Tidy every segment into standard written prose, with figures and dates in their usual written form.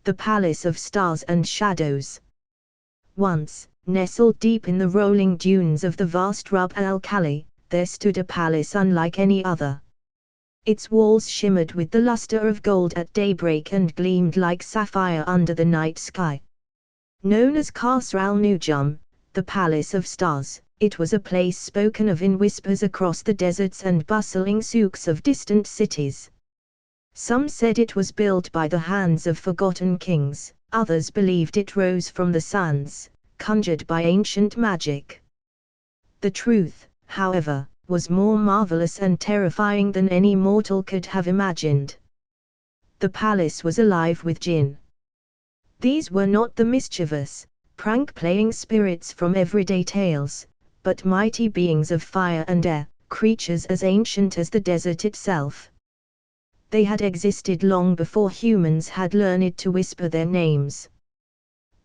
the Palace of Stars and Shadows. Once, nestled deep in the rolling dunes of the vast Rub al-Khali, there stood a palace unlike any other. Its walls shimmered with the luster of gold at daybreak and gleamed like sapphire under the night sky. Known as Qasr al-Nujum, the Palace of Stars, it was a place spoken of in whispers across the deserts and bustling souks of distant cities. Some said it was built by the hands of forgotten kings, others believed it rose from the sands, conjured by ancient magic. The truth, however, was more marvelous and terrifying than any mortal could have imagined. The palace was alive with jinn. These were not the mischievous, prank-playing spirits from everyday tales, but mighty beings of fire and air, creatures as ancient as the desert itself. They had existed long before humans had learned to whisper their names.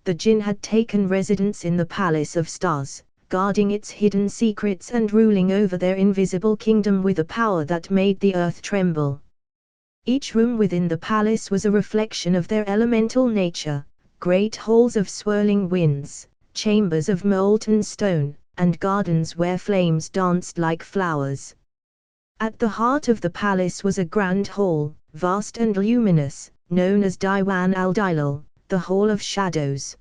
The jinn had taken residence in the Palace of Stars, guarding its hidden secrets and ruling over their invisible kingdom with a power that made the earth tremble. Each room within the palace was a reflection of their elemental nature, great halls of swirling winds, chambers of molten stone, and gardens where flames danced like flowers. At the heart of the palace was a grand hall, vast and luminous, known as Diwan al-Dilal, the Hall of Shadows.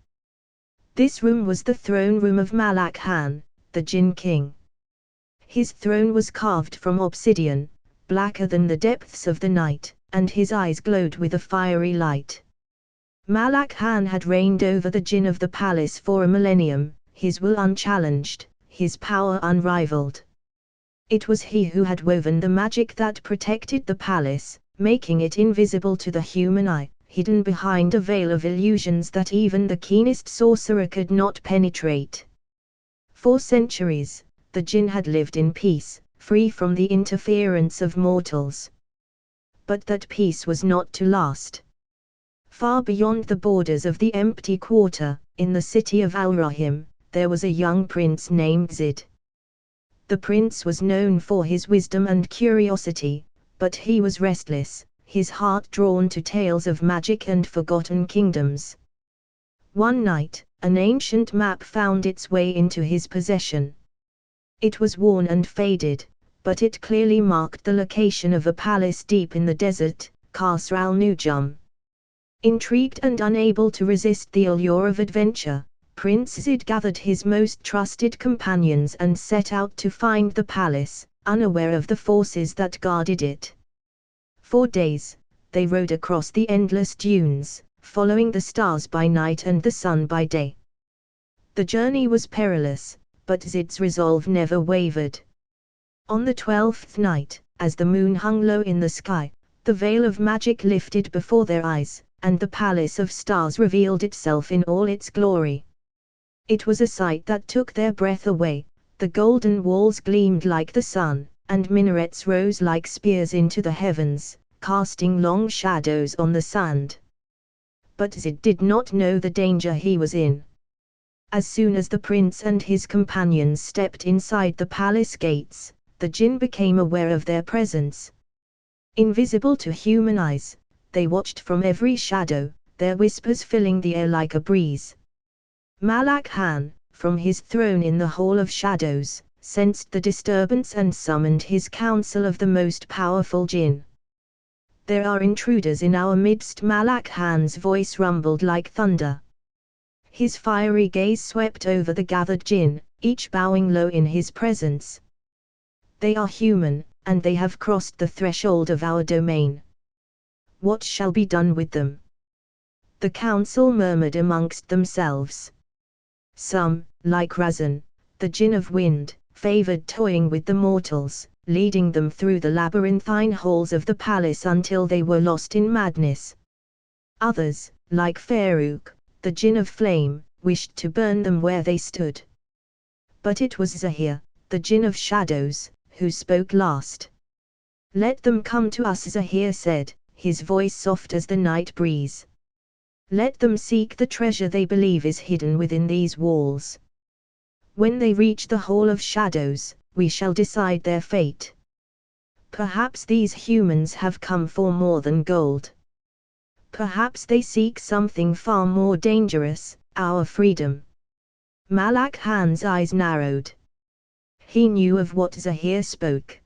This room was the throne room of Malak Khan, the Jinn King. His throne was carved from obsidian, blacker than the depths of the night, and his eyes glowed with a fiery light. Malak Khan had reigned over the jinn of the palace for a millennium, his will unchallenged, his power unrivaled. It was he who had woven the magic that protected the palace, making it invisible to the human eye, hidden behind a veil of illusions that even the keenest sorcerer could not penetrate. For centuries, the jinn had lived in peace, free from the interference of mortals. But that peace was not to last. Far beyond the borders of the empty quarter, in the city of Al-Rahim, there was a young prince named Zid. The prince was known for his wisdom and curiosity, but he was restless, his heart drawn to tales of magic and forgotten kingdoms. One night, an ancient map found its way into his possession. It was worn and faded, but it clearly marked the location of a palace deep in the desert, Qasr al-Nujum. Intrigued and unable to resist the allure of adventure, Prince Zid gathered his most trusted companions and set out to find the palace, unaware of the forces that guarded it. For days, they rode across the endless dunes, following the stars by night and the sun by day. The journey was perilous, but Zid's resolve never wavered. On the 12th night, as the moon hung low in the sky, the veil of magic lifted before their eyes, and the Palace of Stars revealed itself in all its glory. It was a sight that took their breath away. The golden walls gleamed like the sun, and minarets rose like spears into the heavens, casting long shadows on the sand. But Zid did not know the danger he was in. As soon as the prince and his companions stepped inside the palace gates, the jinn became aware of their presence. Invisible to human eyes, they watched from every shadow, their whispers filling the air like a breeze. Malak Khan, from his throne in the Hall of Shadows, sensed the disturbance and summoned his council of the most powerful jinn. "There are intruders in our midst," Malak Khan's voice rumbled like thunder. His fiery gaze swept over the gathered jinn, each bowing low in his presence. "They are human, and they have crossed the threshold of our domain. What shall be done with them?" The council murmured amongst themselves. Some, like Razan, the jinn of wind, favored toying with the mortals, leading them through the labyrinthine halls of the palace until they were lost in madness. Others, like Farouk, the jinn of flame, wished to burn them where they stood. But it was Zahir, the jinn of shadows, who spoke last. "Let them come to us," Zahir said, his voice soft as the night breeze. "Let them seek the treasure they believe is hidden within these walls. When they reach the Hall of Shadows, we shall decide their fate. Perhaps these humans have come for more than gold. Perhaps they seek something far more dangerous, our freedom. Malak Khan's eyes narrowed. He knew of what Zahir spoke.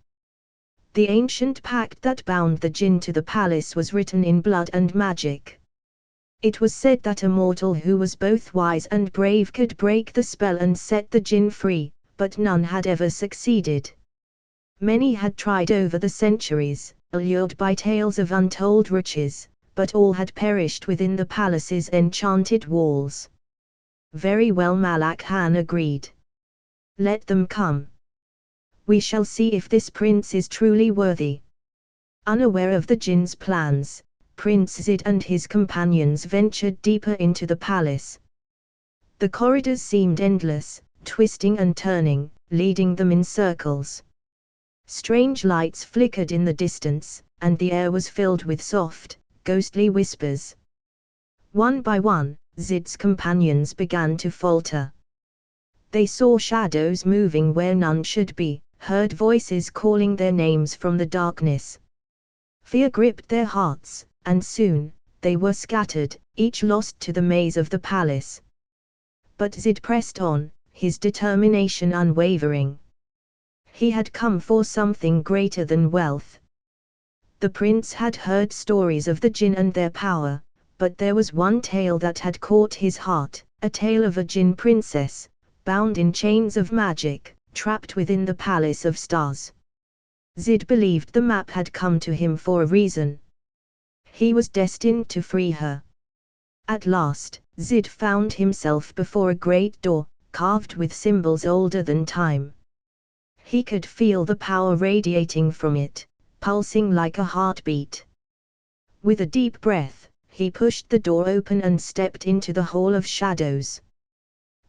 The ancient pact that bound the jinn to the palace was written in blood and magic. It was said that a mortal who was both wise and brave could break the spell and set the jinn free, but none had ever succeeded. Many had tried over the centuries, allured by tales of untold riches, but all had perished within the palace's enchanted walls. Very well, Malak Khan agreed. Let them come. We shall see if this prince is truly worthy. Unaware of the jinn's plans, Prince Zid and his companions ventured deeper into the palace. The corridors seemed endless, twisting and turning, leading them in circles. Strange lights flickered in the distance, and the air was filled with soft, ghostly whispers. One by one, Zid's companions began to falter. They saw shadows moving where none should be, heard voices calling their names from the darkness. Fear gripped their hearts, and soon, they were scattered, each lost to the maze of the palace. But Zid pressed on, his determination unwavering. He had come for something greater than wealth. The prince had heard stories of the jinn and their power, but there was one tale that had caught his heart, a tale of a jinn princess, bound in chains of magic, trapped within the palace of stars. Zid believed the map had come to him for a reason. He was destined to free her. At last, Zid found himself before a great door, carved with symbols older than time. He could feel the power radiating from it, pulsing like a heartbeat. With a deep breath, he pushed the door open and stepped into the Hall of Shadows.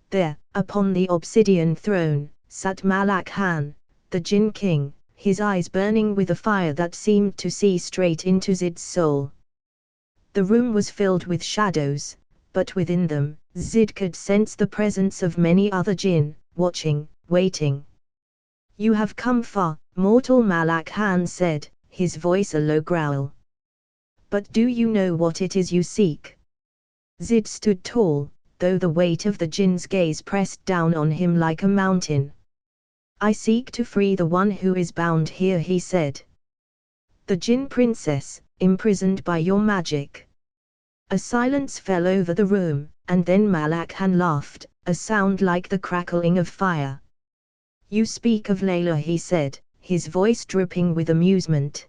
There, upon the obsidian throne, sat Malak Khan, the Jinn King, his eyes burning with a fire that seemed to see straight into Zid's soul. The room was filled with shadows, but within them, Zid could sense the presence of many other jinn, watching, waiting. You have come far, mortal, Malak Khan said, his voice a low growl. But do you know what it is you seek? Zid stood tall, though the weight of the jinn's gaze pressed down on him like a mountain. I seek to free the one who is bound here, he said. The jinn princess, imprisoned by your magic. A silence fell over the room, and then Malak Khan laughed, a sound like the crackling of fire. You speak of Layla, he said, his voice dripping with amusement.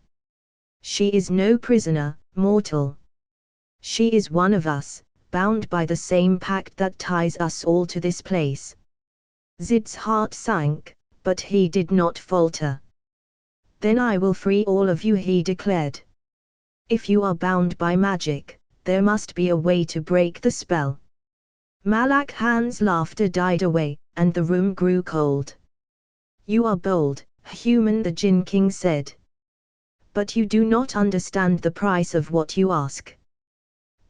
She is no prisoner, mortal. She is one of us, bound by the same pact that ties us all to this place. Zid's heart sank, but he did not falter. Then I will free all of you, he declared. If you are bound by magic, there must be a way to break the spell. Malak Khan's laughter died away, and the room grew cold. You are bold, human, the Jinn King said. But you do not understand the price of what you ask.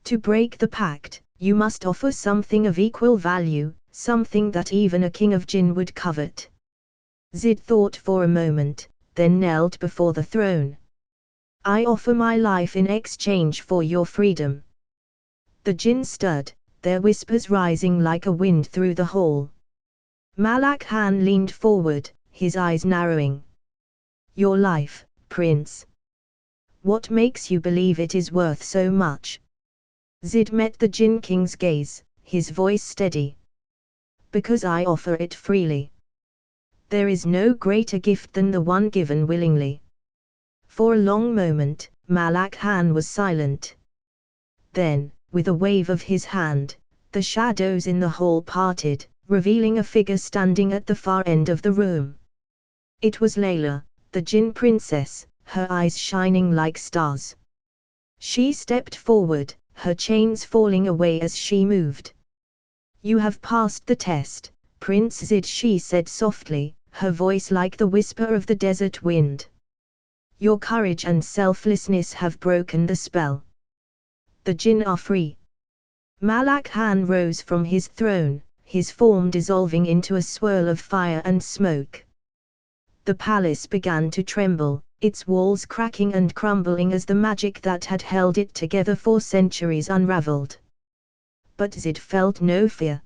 To break the pact, you must offer something of equal value, something that even a king of Jinn would covet. Zid thought for a moment, then knelt before the throne. I offer my life in exchange for your freedom. The jinn stirred, their whispers rising like a wind through the hall. Malak Khan leaned forward, his eyes narrowing. Your life, prince. What makes you believe it is worth so much? Zid met the Jinn King's gaze, his voice steady. Because I offer it freely. There is no greater gift than the one given willingly. For a long moment, Malak Khan was silent. Then, with a wave of his hand, the shadows in the hall parted, revealing a figure standing at the far end of the room. It was Layla, the Jinn princess, her eyes shining like stars. She stepped forward, her chains falling away as she moved. You have passed the test, Prince Zid, she said softly, her voice like the whisper of the desert wind. Your courage and selflessness have broken the spell. The jinn are free. Malak Khan rose from his throne, his form dissolving into a swirl of fire and smoke. The palace began to tremble, its walls cracking and crumbling as the magic that had held it together for centuries unraveled. But Zid felt no fear.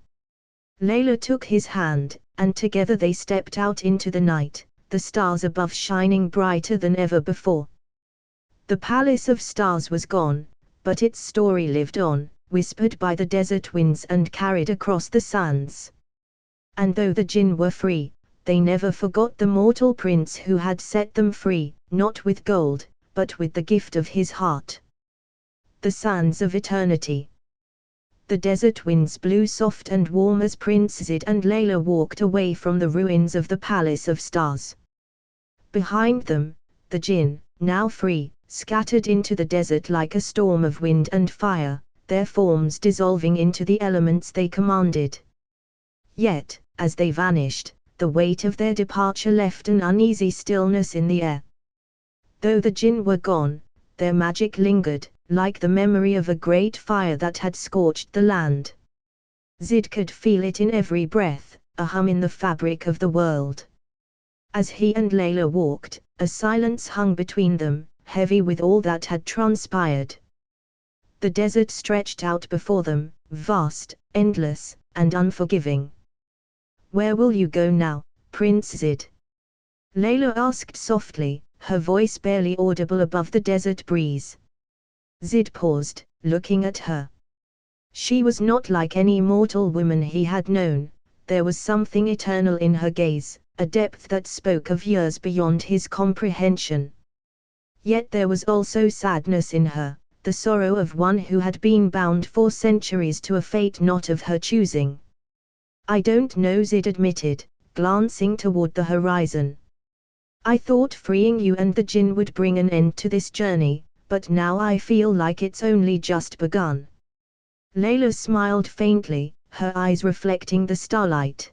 Layla took his hand, and together they stepped out into the night, the stars above shining brighter than ever before. The palace of stars was gone, but its story lived on, whispered by the desert winds and carried across the sands. And though the jinn were free, they never forgot the mortal prince who had set them free, not with gold, but with the gift of his heart. The sands of eternity. The desert winds blew soft and warm as Prince Zid and Layla walked away from the ruins of the Palace of Stars. Behind them, the jinn, now free, scattered into the desert like a storm of wind and fire, their forms dissolving into the elements they commanded. Yet, as they vanished, the weight of their departure left an uneasy stillness in the air. Though the jinn were gone, their magic lingered, like the memory of a great fire that had scorched the land. Zid could feel it in every breath, a hum in the fabric of the world. As he and Layla walked, a silence hung between them, heavy with all that had transpired. The desert stretched out before them, vast, endless, and unforgiving. "Where will you go now, Prince Zid?" Layla asked softly, her voice barely audible above the desert breeze. Zid paused, looking at her. She was not like any mortal woman he had known. There was something eternal in her gaze, a depth that spoke of years beyond his comprehension. Yet there was also sadness in her, the sorrow of one who had been bound for centuries to a fate not of her choosing. "I don't know," Zid admitted, glancing toward the horizon. "I thought freeing you and the jinn would bring an end to this journey, but now I feel like it's only just begun." Layla smiled faintly, her eyes reflecting the starlight.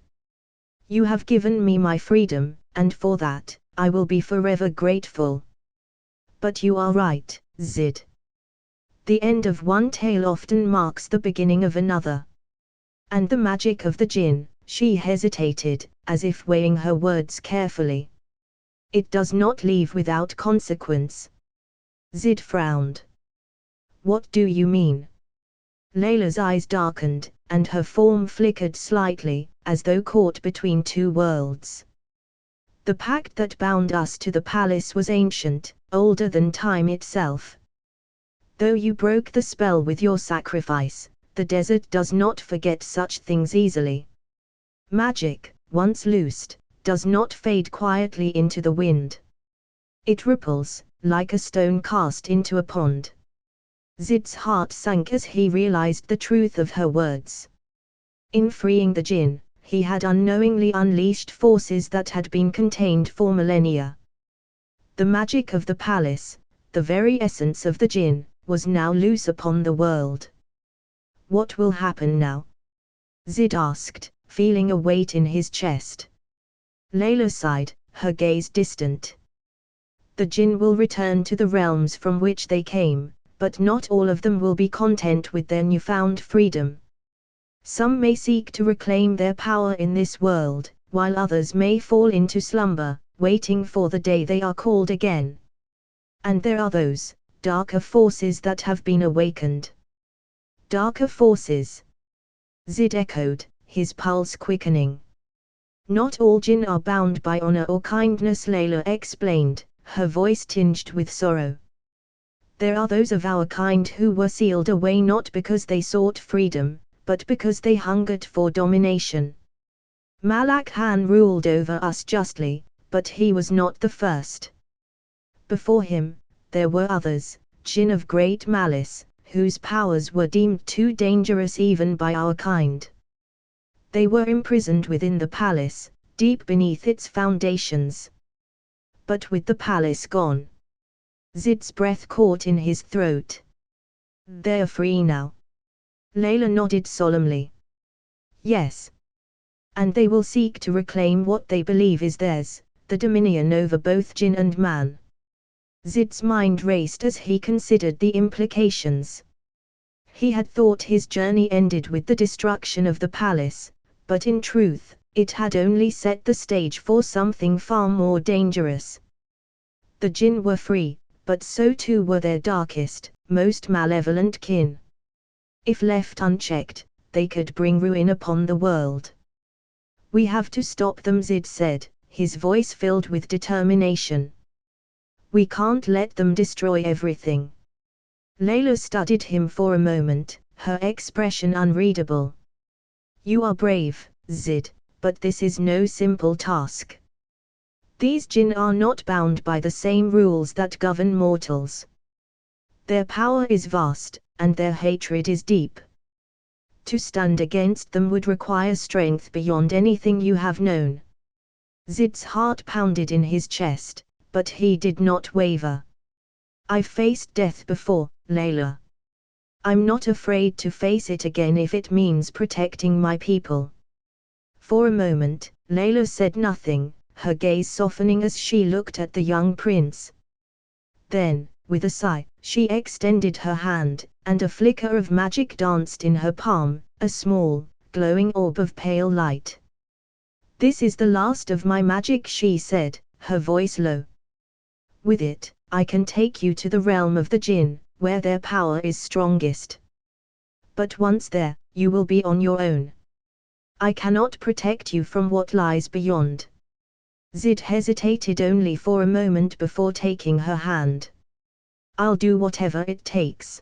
"You have given me my freedom, and for that, I will be forever grateful. But you are right, Zid. The end of one tale often marks the beginning of another. And the magic of the jinn," she hesitated, as if weighing her words carefully. "It does not leave without consequence." Zid frowned. "What do you mean?" Layla's eyes darkened, and her form flickered slightly, as though caught between two worlds. "The pact that bound us to the palace was ancient, older than time itself. Though you broke the spell with your sacrifice, the desert does not forget such things easily. Magic, once loosed, does not fade quietly into the wind. It ripples, like a stone cast into a pond." Zid's heart sank as he realized the truth of her words. In freeing the jinn, he had unknowingly unleashed forces that had been contained for millennia. The magic of the palace, the very essence of the jinn, was now loose upon the world. "What will happen now?" Zid asked, feeling a weight in his chest. Layla sighed, her gaze distant. "The jinn will return to the realms from which they came, but not all of them will be content with their newfound freedom. Some may seek to reclaim their power in this world, while others may fall into slumber, waiting for the day they are called again. And there are those darker forces that have been awakened." "Darker forces?" Zid echoed, his pulse quickening. "Not all jinn are bound by honor or kindness," Layla explained, her voice tinged with sorrow. "There are those of our kind who were sealed away not because they sought freedom, but because they hungered for domination. Malak Han ruled over us justly, but he was not the first. Before him, there were others, jinn of great malice, whose powers were deemed too dangerous even by our kind. They were imprisoned within the palace, deep beneath its foundations. But with the palace gone..." Zid's breath caught in his throat. "They're free now." Layla nodded solemnly. "Yes. And they will seek to reclaim what they believe is theirs, the dominion over both jinn and man." Zid's mind raced as he considered the implications. He had thought his journey ended with the destruction of the palace, but in truth, it had only set the stage for something far more dangerous. The djinn were free, but so too were their darkest, most malevolent kin. If left unchecked, they could bring ruin upon the world. We have to stop them, Zid said, his voice filled with determination. We can't let them destroy everything. Layla studied him for a moment, her expression unreadable. You are brave, Zid, but this is no simple task. These jinn are not bound by the same rules that govern mortals. Their power is vast, and their hatred is deep. To stand against them would require strength beyond anything you have known. Zid's heart pounded in his chest, but he did not waver. I've faced death before, Layla. I'm not afraid to face it again if it means protecting my people. For a moment, Layla said nothing, her gaze softening as she looked at the young prince. Then, with a sigh, she extended her hand, and a flicker of magic danced in her palm, a small, glowing orb of pale light. This is the last of my magic, she said, her voice low. With it, I can take you to the realm of the jinn, where their power is strongest. But once there, you will be on your own. I cannot protect you from what lies beyond. Zid hesitated only for a moment before taking her hand. I'll do whatever it takes.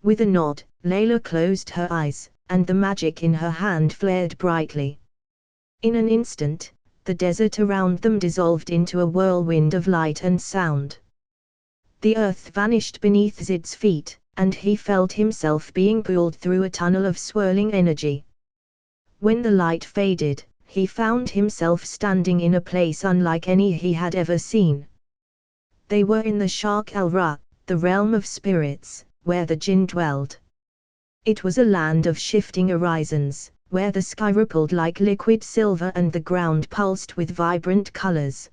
With a nod, Layla closed her eyes, and the magic in her hand flared brightly. In an instant, the desert around them dissolved into a whirlwind of light and sound. The earth vanished beneath Zid's feet, and he felt himself being pulled through a tunnel of swirling energy. When the light faded, he found himself standing in a place unlike any he had ever seen. They were in the Sharq al-Ra, the realm of spirits, where the jinn dwelled. It was a land of shifting horizons, where the sky rippled like liquid silver and the ground pulsed with vibrant colors.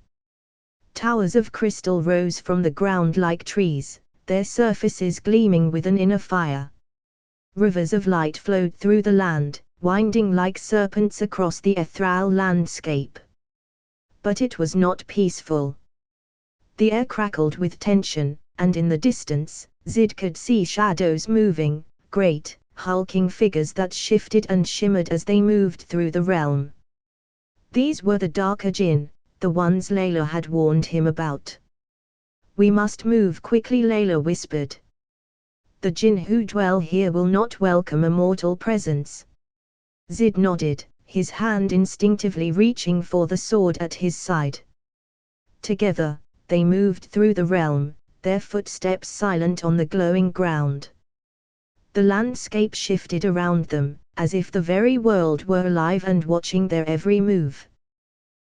Towers of crystal rose from the ground like trees, their surfaces gleaming with an inner fire. Rivers of light flowed through the land, winding like serpents across the ethereal landscape. But it was not peaceful. The air crackled with tension, and in the distance, Zid could see shadows moving, great, hulking figures that shifted and shimmered as they moved through the realm. These were the darker jinn, the ones Layla had warned him about. We must move quickly, Layla whispered. The jinn who dwell here will not welcome a mortal presence. Zid nodded, his hand instinctively reaching for the sword at his side. Together, they moved through the realm, their footsteps silent on the glowing ground. The landscape shifted around them, as if the very world were alive and watching their every move.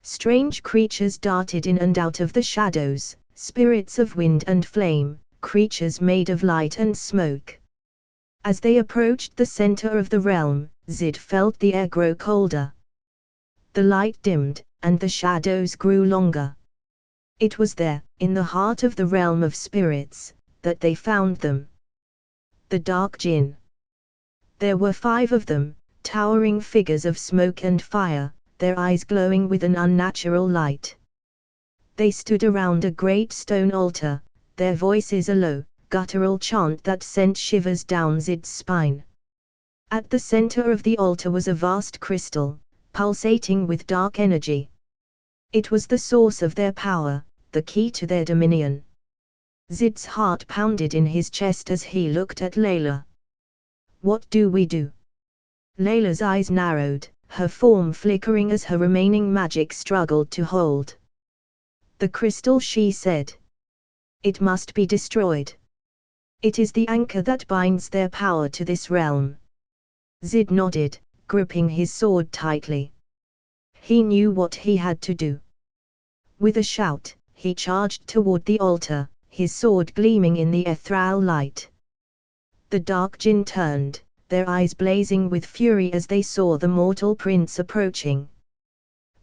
Strange creatures darted in and out of the shadows, spirits of wind and flame, creatures made of light and smoke. As they approached the center of the realm, Zid felt the air grow colder. The light dimmed, and the shadows grew longer. It was there, in the heart of the realm of spirits, that they found them. The dark jinn. There were 5 of them, towering figures of smoke and fire, their eyes glowing with an unnatural light. They stood around a great stone altar, their voices a low, guttural chant that sent shivers down Zid's spine. At the center of the altar was a vast crystal, pulsating with dark energy. It was the source of their power, the key to their dominion. Zid's heart pounded in his chest as he looked at Layla. What do we do? Layla's eyes narrowed, her form flickering as her remaining magic struggled to hold. The crystal, she said. It must be destroyed. It is the anchor that binds their power to this realm. Zid nodded, gripping his sword tightly. He knew what he had to do. With a shout, he charged toward the altar, his sword gleaming in the ethereal light. The dark jinn turned, their eyes blazing with fury as they saw the mortal prince approaching.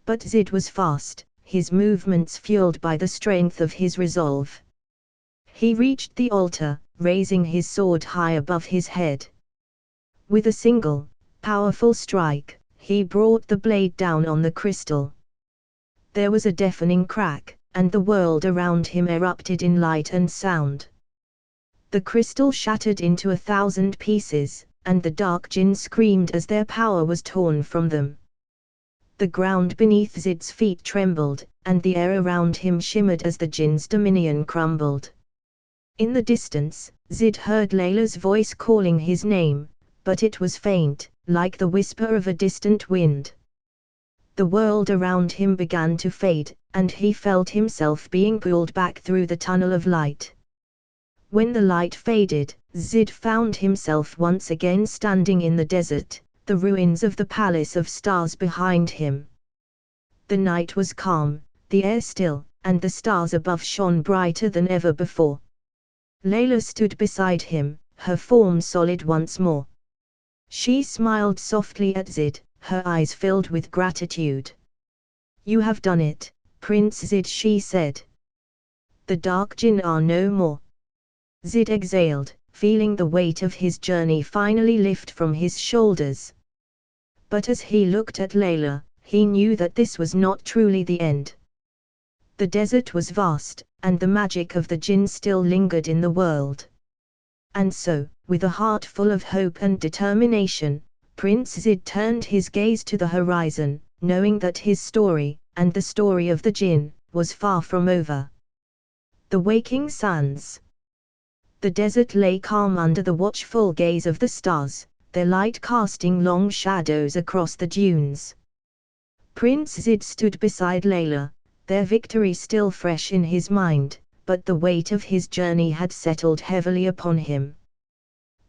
But Zid was fast, his movements fueled by the strength of his resolve. He reached the altar, raising his sword high above his head. With a single, powerful strike, he brought the blade down on the crystal. There was a deafening crack, and the world around him erupted in light and sound. The crystal shattered into 1,000 pieces, and the dark jinn screamed as their power was torn from them. The ground beneath Zid's feet trembled, and the air around him shimmered as the jinn's dominion crumbled. In the distance, Zid heard Layla's voice calling his name, but it was faint, like the whisper of a distant wind. The world around him began to fade, and he felt himself being pulled back through the tunnel of light. When the light faded, Zid found himself once again standing in the desert, the ruins of the palace of stars behind him. The night was calm, the air still, and the stars above shone brighter than ever before. Layla stood beside him, her form solid once more. She smiled softly at Zid, her eyes filled with gratitude. "You have done it, Prince Zid," she said. "The dark jinn are no more." Zid exhaled, feeling the weight of his journey finally lift from his shoulders. But as he looked at Layla, he knew that this was not truly the end. The desert was vast, and the magic of the jinn still lingered in the world. And so, with a heart full of hope and determination, Prince Zid turned his gaze to the horizon, knowing that his story, and the story of the jinn, was far from over. The waking suns. The desert lay calm under the watchful gaze of the stars, their light casting long shadows across the dunes. Prince Zid stood beside Layla, their victory still fresh in his mind, but the weight of his journey had settled heavily upon him.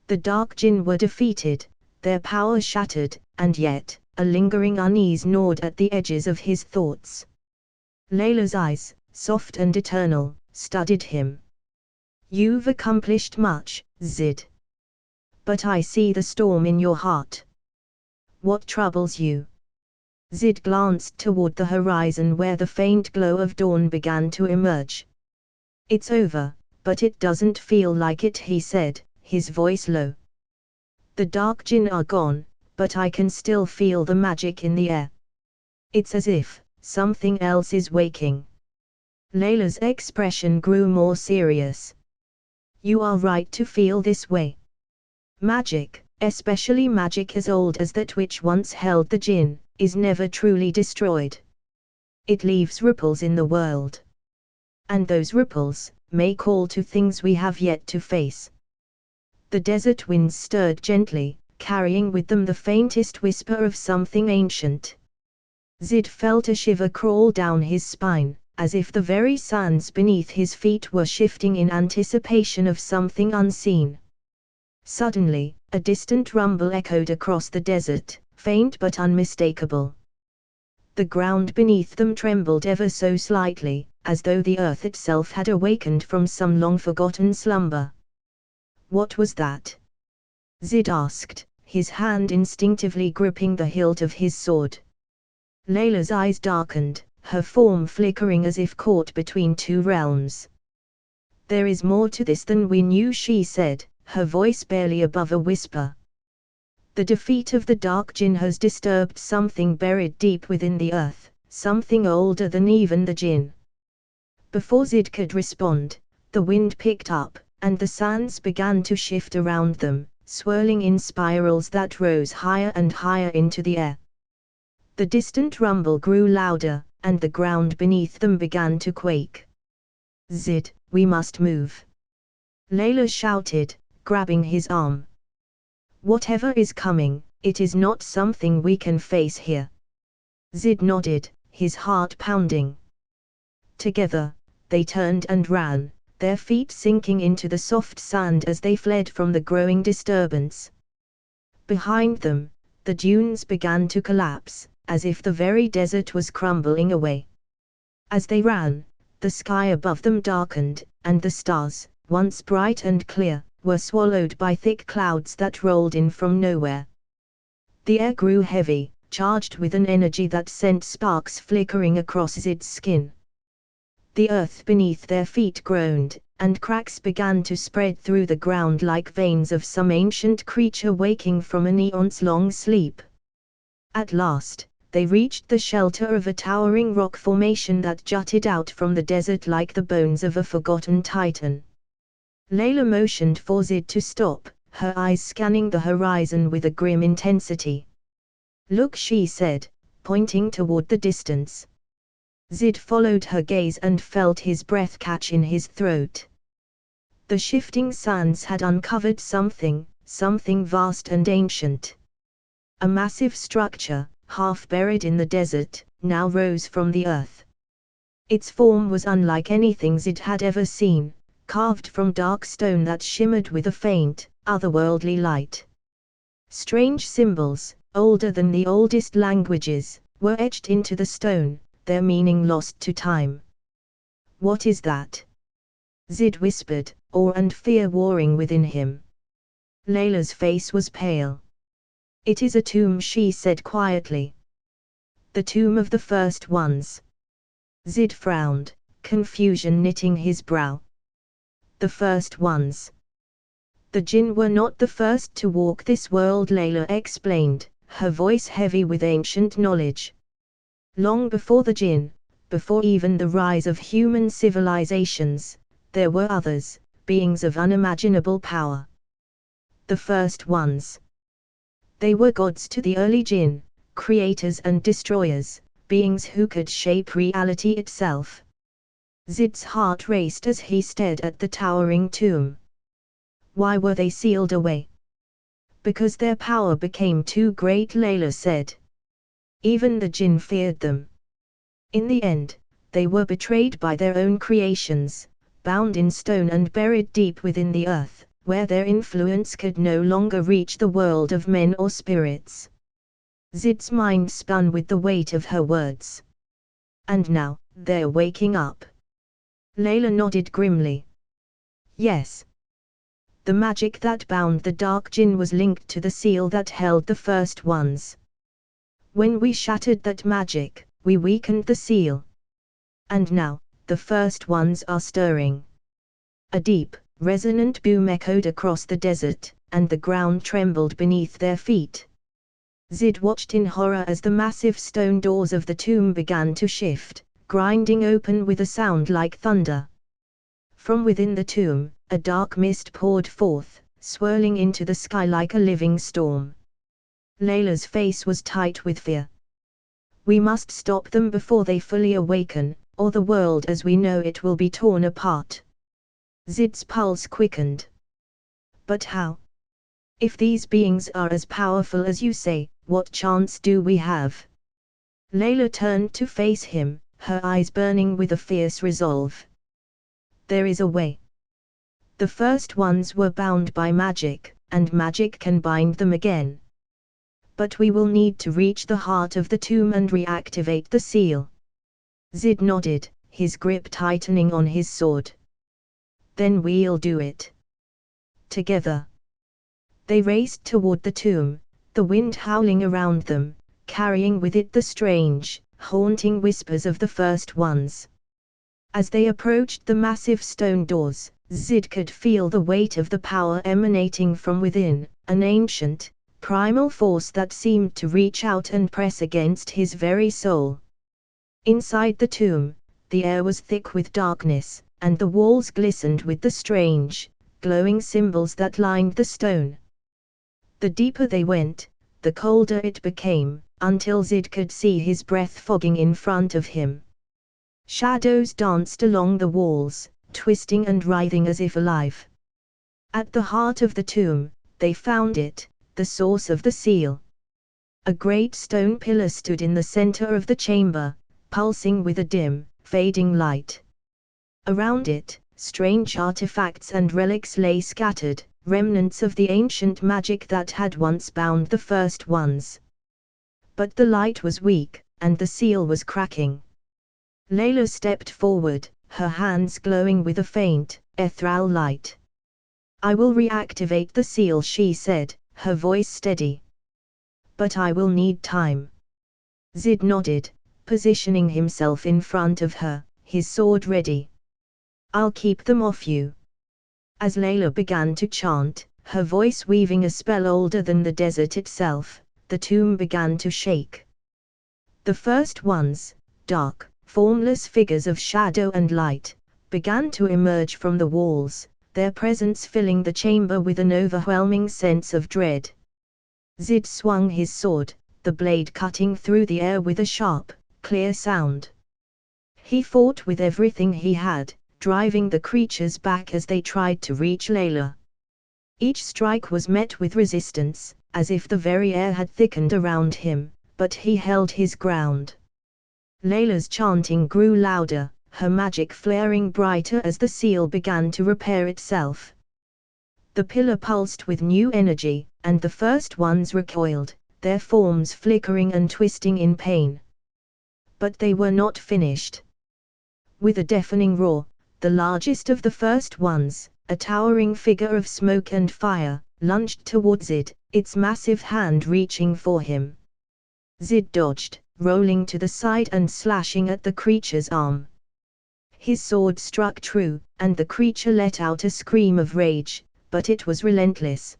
The dark jinn were defeated, their power shattered, and yet, a lingering unease gnawed at the edges of his thoughts. Layla's eyes, soft and eternal, studied him. "You've accomplished much, Zid. But I see the storm in your heart. What troubles you?" Zid glanced toward the horizon where the faint glow of dawn began to emerge. "It's over, but it doesn't feel like it," he said, his voice low. "The dark jinn are gone, but I can still feel the magic in the air. It's as if something else is waking." Layla's expression grew more serious. "You are right to feel this way. Magic, especially magic as old as that which once held the jinn, is never truly destroyed. It leaves ripples in the world. And those ripples may call to things we have yet to face." The desert winds stirred gently, carrying with them the faintest whisper of something ancient. Zid felt a shiver crawl down his spine, as if the very sands beneath his feet were shifting in anticipation of something unseen. Suddenly, a distant rumble echoed across the desert, faint but unmistakable. The ground beneath them trembled ever so slightly, as though the earth itself had awakened from some long-forgotten slumber. "What was that?" Zid asked, his hand instinctively gripping the hilt of his sword. Layla's eyes darkened, her form flickering as if caught between two realms. "There is more to this than we knew," she said, her voice barely above a whisper. "The defeat of the dark jinn has disturbed something buried deep within the earth, something older than even the jinn." Before Zid could respond, the wind picked up, and the sands began to shift around them, swirling in spirals that rose higher and higher into the air. The distant rumble grew louder, and the ground beneath them began to quake. "Zid, we must move!" Layla shouted, grabbing his arm. "Whatever is coming, it is not something we can face here." Zid nodded, his heart pounding. Together, they turned and ran, their feet sinking into the soft sand as they fled from the growing disturbance. Behind them, the dunes began to collapse, as if the very desert was crumbling away. As they ran, the sky above them darkened, and the stars, once bright and clear, were swallowed by thick clouds that rolled in from nowhere. The air grew heavy, charged with an energy that sent sparks flickering across Zid's skin. The earth beneath their feet groaned, and cracks began to spread through the ground like veins of some ancient creature waking from an eon's long sleep. At last, they reached the shelter of a towering rock formation that jutted out from the desert like the bones of a forgotten titan. Layla motioned for Zid to stop, her eyes scanning the horizon with a grim intensity. "Look," she said, pointing toward the distance. Zid followed her gaze and felt his breath catch in his throat. The shifting sands had uncovered something vast and ancient. A massive structure, half buried in the desert, now rose from the earth. Its form was unlike anything Zid had ever seen, carved from dark stone that shimmered with a faint, otherworldly light. Strange symbols, older than the oldest languages, were etched into the stone, their meaning lost to time. "What is that?" Zid whispered, awe and fear warring within him. Layla's face was pale. "It is a tomb," she said quietly. "The tomb of the first ones." Zid frowned, confusion knitting his brow. "The first ones?" "The jinn were not the first to walk this world," Layla explained, her voice heavy with ancient knowledge. "Long before the jinn, before even the rise of human civilizations, there were others, beings of unimaginable power. The first ones. They were gods to the early jinn, creators and destroyers, beings who could shape reality itself." Zid's heart raced as he stared at the towering tomb. "Why were they sealed away?" "Because their power became too great," Layla said. "Even the jinn feared them. In the end, they were betrayed by their own creations, bound in stone and buried deep within the earth, where their influence could no longer reach the world of men or spirits." Zid's mind spun with the weight of her words. "And now, they're waking up." Layla nodded grimly. "Yes. The magic that bound the dark jinn was linked to the seal that held the first ones. When we shattered that magic, we weakened the seal. And now, the first ones are stirring." A deep, resonant boom echoed across the desert, and the ground trembled beneath their feet. Zid watched in horror as the massive stone doors of the tomb began to shift, grinding open with a sound like thunder. From within the tomb, a dark mist poured forth, swirling into the sky like a living storm. Layla's face was tight with fear. "We must stop them before they fully awaken, or the world as we know it will be torn apart." Zid's pulse quickened. "But how? If these beings are as powerful as you say, what chance do we have?" Layla turned to face him, her eyes burning with a fierce resolve. "There is a way. The first ones were bound by magic, and magic can bind them again. But we will need to reach the heart of the tomb and reactivate the seal." Zid nodded, his grip tightening on his sword. "Then we'll do it. Together." They raced toward the tomb, the wind howling around them, carrying with it the strange, haunting whispers of the first ones. As they approached the massive stone doors, Zid could feel the weight of the power emanating from within, an ancient, primal force that seemed to reach out and press against his very soul. Inside the tomb, the air was thick with darkness, and the walls glistened with the strange, glowing symbols that lined the stone. The deeper they went, the colder it became, until Zid could see his breath fogging in front of him. Shadows danced along the walls, twisting and writhing as if alive. At the heart of the tomb, they found it, the source of the seal. A great stone pillar stood in the center of the chamber, pulsing with a dim, fading light. Around it, strange artifacts and relics lay scattered, remnants of the ancient magic that had once bound the first ones. But the light was weak, and the seal was cracking. Layla stepped forward, her hands glowing with a faint, ethereal light. "I will reactivate the seal," she said, her voice steady. "But I will need time." Zid nodded, positioning himself in front of her, his sword ready. "I'll keep them off you." As Layla began to chant, her voice weaving a spell older than the desert itself, the tomb began to shake. The first ones, dark, formless figures of shadow and light, began to emerge from the walls, their presence filling the chamber with an overwhelming sense of dread. Zid swung his sword, the blade cutting through the air with a sharp, clear sound. He fought with everything he had, driving the creatures back as they tried to reach Layla. Each strike was met with resistance, as if the very air had thickened around him, but he held his ground. Layla's chanting grew louder, her magic flaring brighter as the seal began to repair itself. The pillar pulsed with new energy, and the first ones recoiled, their forms flickering and twisting in pain. But they were not finished. With a deafening roar, the largest of the first ones, a towering figure of smoke and fire, lunged towards Zid, its massive hand reaching for him. Zid dodged, rolling to the side and slashing at the creature's arm. His sword struck true, and the creature let out a scream of rage, but it was relentless.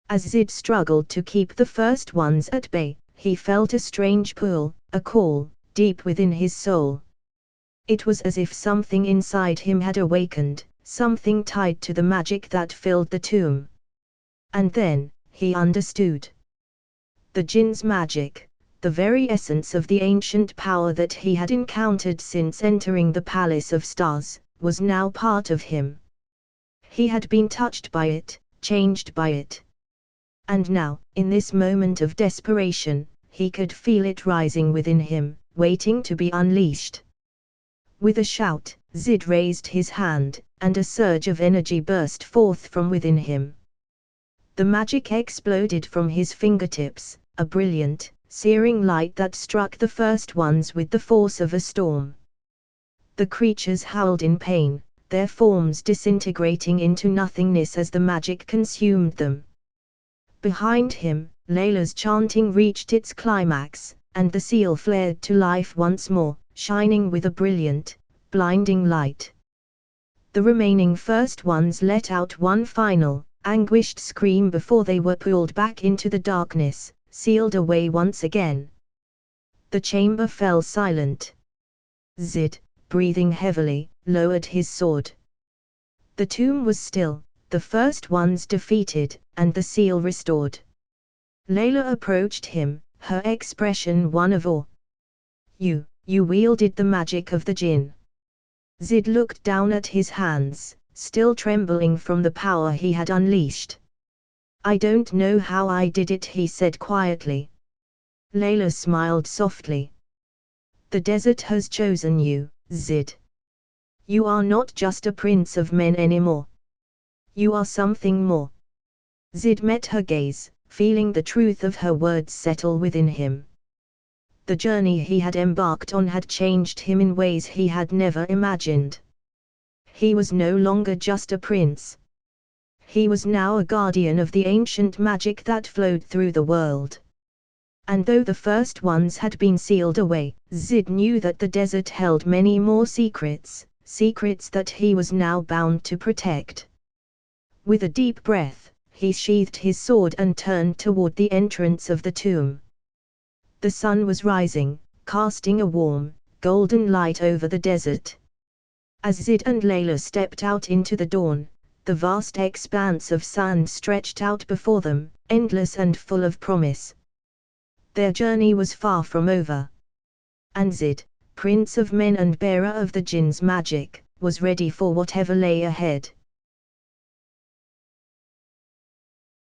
As Zid struggled to keep the first ones at bay, he felt a strange pull, a call, deep within his soul. It was as if something inside him had awakened, something tied to the magic that filled the tomb. And then, he understood. The djinn's magic, the very essence of the ancient power that he had encountered since entering the Palace of Stars, was now part of him. He had been touched by it, changed by it. And now, in this moment of desperation, he could feel it rising within him, waiting to be unleashed. With a shout, Zid raised his hand, and a surge of energy burst forth from within him. The magic exploded from his fingertips, a brilliant, searing light that struck the first ones with the force of a storm. The creatures howled in pain, their forms disintegrating into nothingness as the magic consumed them. Behind him, Layla's chanting reached its climax, and the seal flared to life once more, shining with a brilliant, blinding light. The remaining first ones let out one final, anguished scream before they were pulled back into the darkness, sealed away once again. The chamber fell silent. Zid, breathing heavily, lowered his sword. The tomb was still, the first ones defeated, and the seal restored. Layla approached him, her expression one of awe. You wielded the magic of the djinn. Zid looked down at his hands, still trembling from the power he had unleashed. I don't know how I did it, he said quietly. Layla smiled softly. The desert has chosen you, Zid. You are not just a prince of men anymore. You are something more. Zid met her gaze, feeling the truth of her words settle within him. The journey he had embarked on had changed him in ways he had never imagined. He was no longer just a prince. He was now a guardian of the ancient magic that flowed through the world. And though the first ones had been sealed away, Zid knew that the desert held many more secrets, secrets that he was now bound to protect. With a deep breath, he sheathed his sword and turned toward the entrance of the tomb. The sun was rising, casting a warm, golden light over the desert. As Zid and Layla stepped out into the dawn, the vast expanse of sand stretched out before them, endless and full of promise. Their journey was far from over. And Zid, prince of men and bearer of the djinn's magic, was ready for whatever lay ahead.